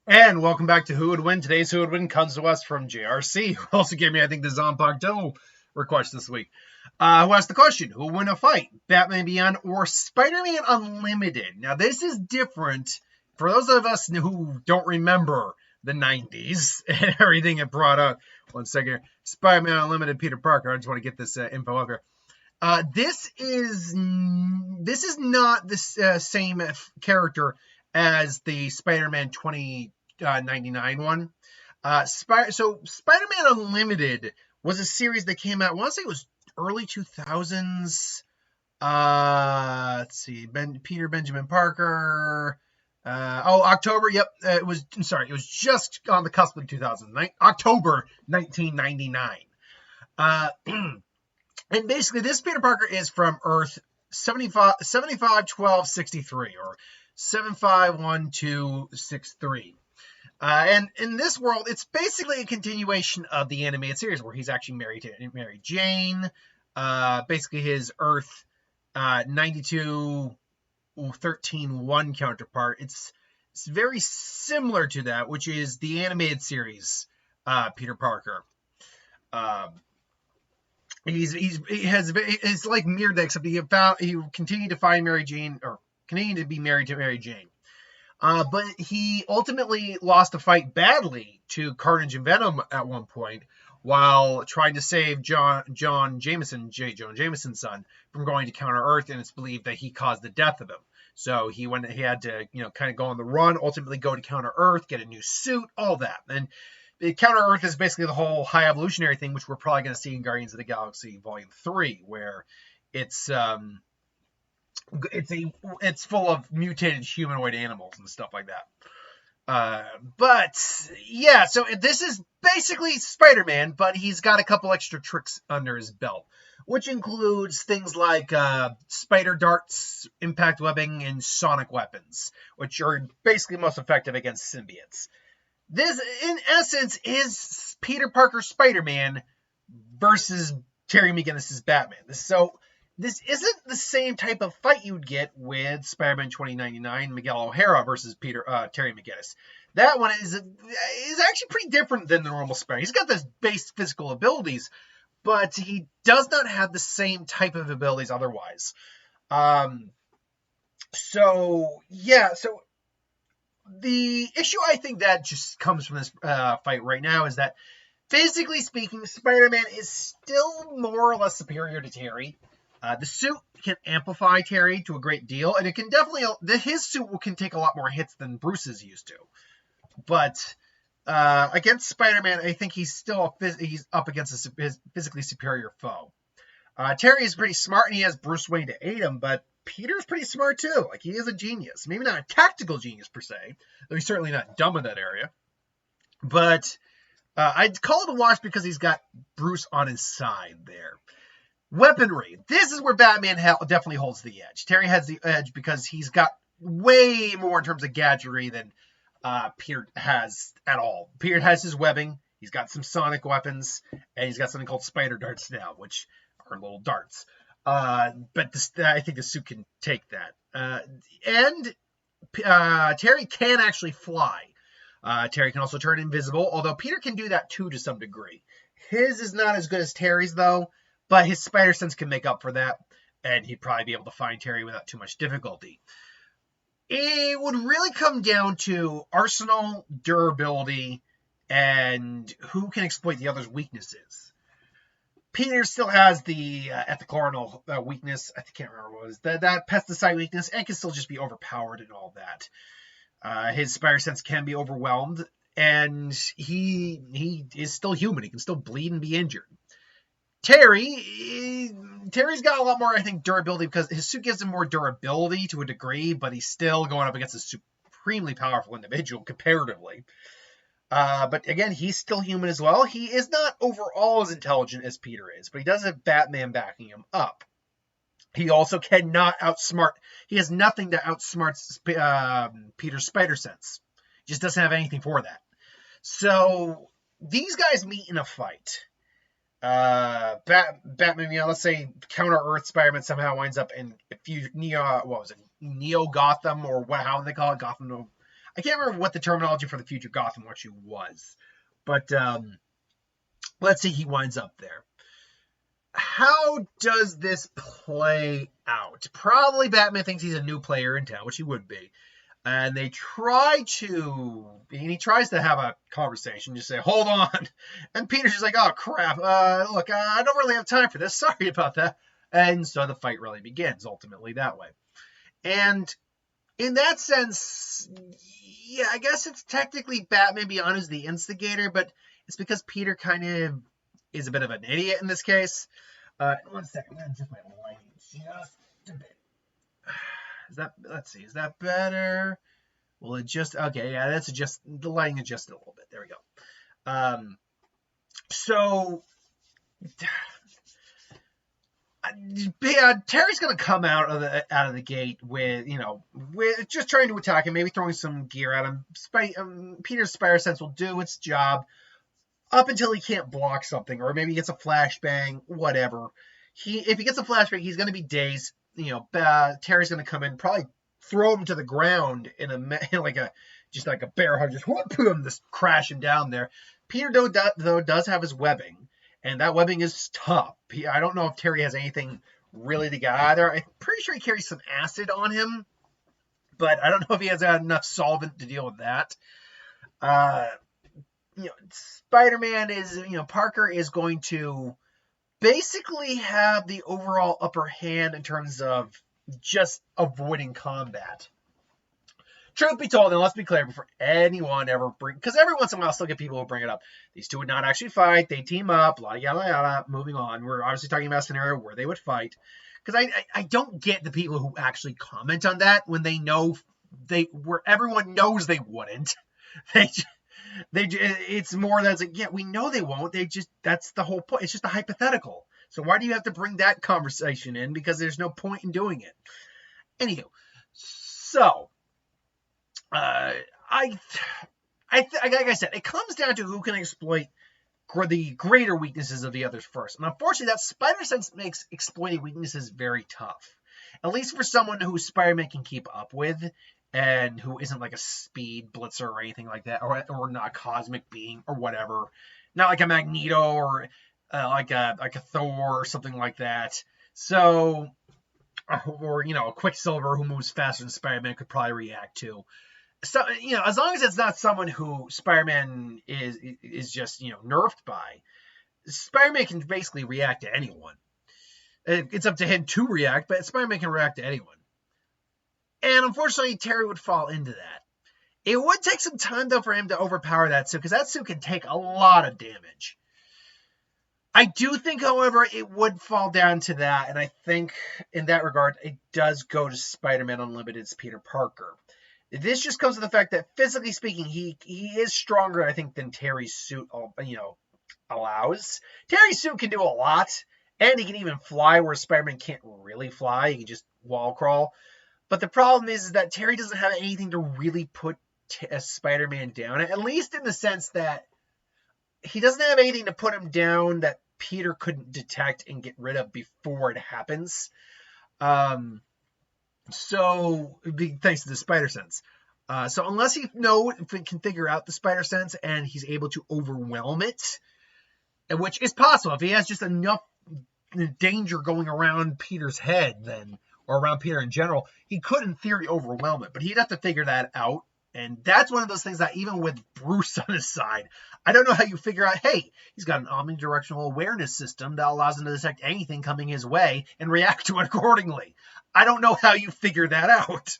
And welcome back to Who Would Win. Today's Who Would Win comes to us from JRC, who also gave me, I think, the Zompacto request this week. Who asked the question, who will win a fight, Batman Beyond or Spider-Man Unlimited? Now, this is different for those of us who don't remember the 90s and everything it brought up. One second here. Spider-Man Unlimited, Peter Parker. I just want to get this info up here. This is not the same character as the Spider-Man 2099 one. Spider-Man Unlimited was a series that came out, I want to say it was early 2000s. Let's see, Peter Benjamin Parker. October. Yep, it was just on the cusp of 2000, October 1999. And basically, this Peter Parker is from Earth 751263 or 751263. And in this world, it's basically a continuation of the animated series where he's actually married to Mary Jane. Basically, his Earth 92131 counterpart. It's very similar to that, which is the animated series Peter Parker. It's like mirrored, except he continued to find Mary Jane, or continued to be married to Mary Jane. But he ultimately lost a fight badly to Carnage and Venom at one point while trying to save J. Jonah Jameson's son from going to Counter Earth, and it's believed that he caused the death of him. So he had to, kind of go on the run, ultimately go to Counter Earth, get a new suit, all that. And Counter Earth is basically the whole high evolutionary thing, which we're probably going to see in Guardians of the Galaxy Volume 3, where it's full of mutated humanoid animals and stuff like that. But yeah, so this is basically Spider-Man, but he's got a couple extra tricks under his belt, which includes things like spider darts, impact webbing, and sonic weapons, which are basically most effective against symbiotes. This, in essence, is Peter Parker Spider-Man versus Terry McGinnis' Batman. This isn't the same type of fight you'd get with Spider-Man 2099, Miguel O'Hara versus Terry McGinnis. That one is actually pretty different than the normal Spider-Man. He's got this base physical abilities, but he does not have the same type of abilities otherwise. So the issue I think that just comes from this fight right now is that, physically speaking, Spider-Man is still more or less superior to Terry. The suit can amplify Terry to a great deal, and it can definitely, his suit can take a lot more hits than Bruce's used to. But against Spider-Man, I think he's up against his physically superior foe. Terry is pretty smart, and he has Bruce Wayne to aid him, but Peter's pretty smart too. Like, he is a genius. Maybe not a tactical genius per se, though he's certainly not dumb in that area. But I'd call it a wash because he's got Bruce on his side there. Weaponry. This is where Batman definitely holds the edge. Terry has the edge because he's got way more in terms of gadgetry than Peter has at all. Peter has his webbing. He's got some sonic weapons, and he's got something called spider darts now, which are little darts. But I think the suit can take that. And Terry can actually fly. Terry can also turn invisible, although Peter can do that too to some degree. His is not as good as Terry's, though, but his spider sense can make up for that, and he'd probably be able to find Terry without too much difficulty. It would really come down to arsenal, durability, and who can exploit the other's weaknesses. Peter still has the ethiclornal weakness. I can't remember what it was. That pesticide weakness, and can still just be overpowered and all that. His spider sense can be overwhelmed, and he is still human. He can still bleed and be injured. Terry's got a lot more, I think, durability, because his suit gives him more durability to a degree, but he's still going up against a supremely powerful individual comparatively. But again, he's still human as well. He is not overall as intelligent as Peter is, but he does have Batman backing him up. He also cannot outsmart. He has nothing to outsmart Peter's spider sense. He just doesn't have anything for that. So these guys meet in a fight. Batman, let's say Counter Earth Spider-Man somehow winds up in Neo Gotham, or how they call it, Gotham. I can't remember what the terminology for the future Gotham actually was. But let's see, he winds up there. How does this play out? Probably Batman thinks he's a new player in town, which he would be. And he tries to have a conversation, just say, hold on. And Peter's just like, oh, crap. Look, I don't really have time for this. Sorry about that. And so the fight really begins, ultimately, that way. And in that sense, yeah, I guess it's technically Batman Beyond who's the instigator, but it's because Peter kind of is a bit of an idiot in this case. 1 second, I'm going to adjust my lighting just a bit. Let's see, is that better? Will it just, okay, yeah, that's just, the lighting adjusted a little bit. There we go. So, Terry's going to come out of the gate with just trying to attack him, maybe throwing some gear at him. Peter's Spider Sense will do its job up until he can't block something, or maybe he gets a flashbang, whatever. If he gets a flashbang, he's going to be dazed. Terry's going to come in, probably throw him to the ground in like a bear hug, just whoop him, just crashing down there. Peter though does have his webbing, and that webbing is tough. I don't know if Terry has anything really to get either. I'm pretty sure he carries some acid on him, but I don't know if he has enough solvent to deal with that. Spider-Man is, Parker is going to basically have the overall upper hand in terms of just avoiding combat. Truth be told, and let's be clear before anyone ever because every once in a while I'll still get people who bring it up. These two would not actually fight. They team up, yada, yada, yada. Moving on. We're obviously talking about a scenario where they would fight. Because I don't get the people who actually comment on that when they know where everyone knows they wouldn't. It's more that's like, yeah, we know they won't. That's the whole point. It's just a hypothetical. So why do you have to bring that conversation in? Because there's no point in doing it. Anywho, so like I said, it comes down to who can exploit the greater weaknesses of the others first. And unfortunately, that Spider Sense makes exploiting weaknesses very tough. At least for someone who Spider-Man can keep up with, and who isn't like a speed blitzer or anything like that, or not a cosmic being or whatever. Not like a Magneto or like a Thor or something like that. So, or a Quicksilver who moves faster than Spider-Man could probably react to. So, as long as it's not someone who Spider-Man is just, nerfed by, Spider-Man can basically react to anyone. It's up to him to react, but Spider-Man can react to anyone. And unfortunately, Terry would fall into that. It would take some time, though, for him to overpower that suit, because that suit can take a lot of damage. I do think, however, it would fall down to that, and I think, in that regard, it does go to Spider-Man Unlimited's Peter Parker. This just comes to the fact that, physically speaking, he is stronger, I think, than Terry's suit, allows. Terry's suit can do a lot, and he can even fly, where Spider-Man can't really fly. He can just wall crawl. But the problem is that Terry doesn't have anything to really put Spider-Man down, at least in the sense that he doesn't have anything to put him down that Peter couldn't detect and get rid of before it happens. So, thanks to the Spider Sense. So unless he can figure out the Spider Sense and he's able to overwhelm it, which is possible if he has just enough danger going around Peter's head, then, or around Peter in general, he could in theory overwhelm it, but he'd have to figure that out. And that's one of those things that even with Bruce on his side, I don't know how you figure out, hey, he's got an omnidirectional awareness system that allows him to detect anything coming his way and react to it accordingly. I don't know how you figure that out.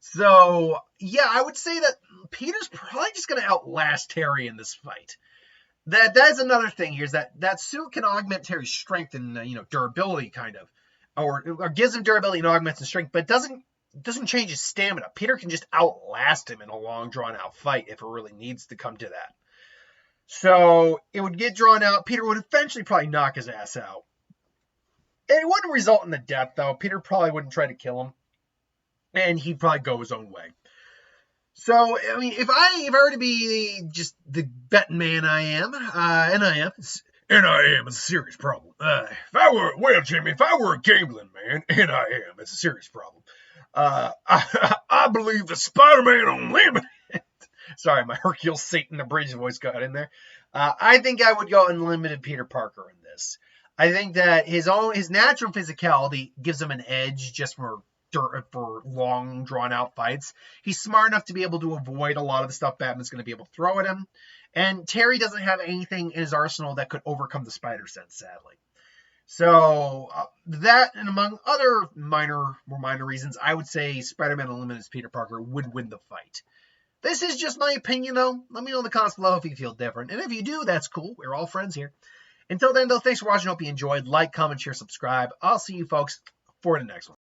So, yeah, I would say that Peter's probably just going to outlast Terry in this fight. That is another thing here, is that suit can augment Terry's strength and, durability, kind of. Or gives him durability and augments his strength, but it doesn't change his stamina. Peter can just outlast him in a long, drawn-out fight if it really needs to come to that. So, it would get drawn out. Peter would eventually probably knock his ass out. It wouldn't result in the death, though. Peter probably wouldn't try to kill him. And he'd probably go his own way. So, I mean, if I were to be just the betting man I am, and I am, it's a serious problem. If I were a gambling man, and I am, it's a serious problem. I believe the Spider-Man Unlimited Sorry, my Hercule Satan the Bridge voice got in there. I think I would go unlimited Peter Parker in this. I think that his natural physicality gives him an edge just for long, drawn-out fights. He's smart enough to be able to avoid a lot of the stuff Batman's going to be able to throw at him. And Terry doesn't have anything in his arsenal that could overcome the spider sense, sadly. So that, and among other more minor reasons, I would say Spider-Man Unlimited as Peter Parker would win the fight. This is just my opinion, though. Let me know in the comments below if you feel different. And if you do, that's cool. We're all friends here. Until then, though, thanks for watching. Hope you enjoyed. Like, comment, share, subscribe. I'll see you folks for the next one.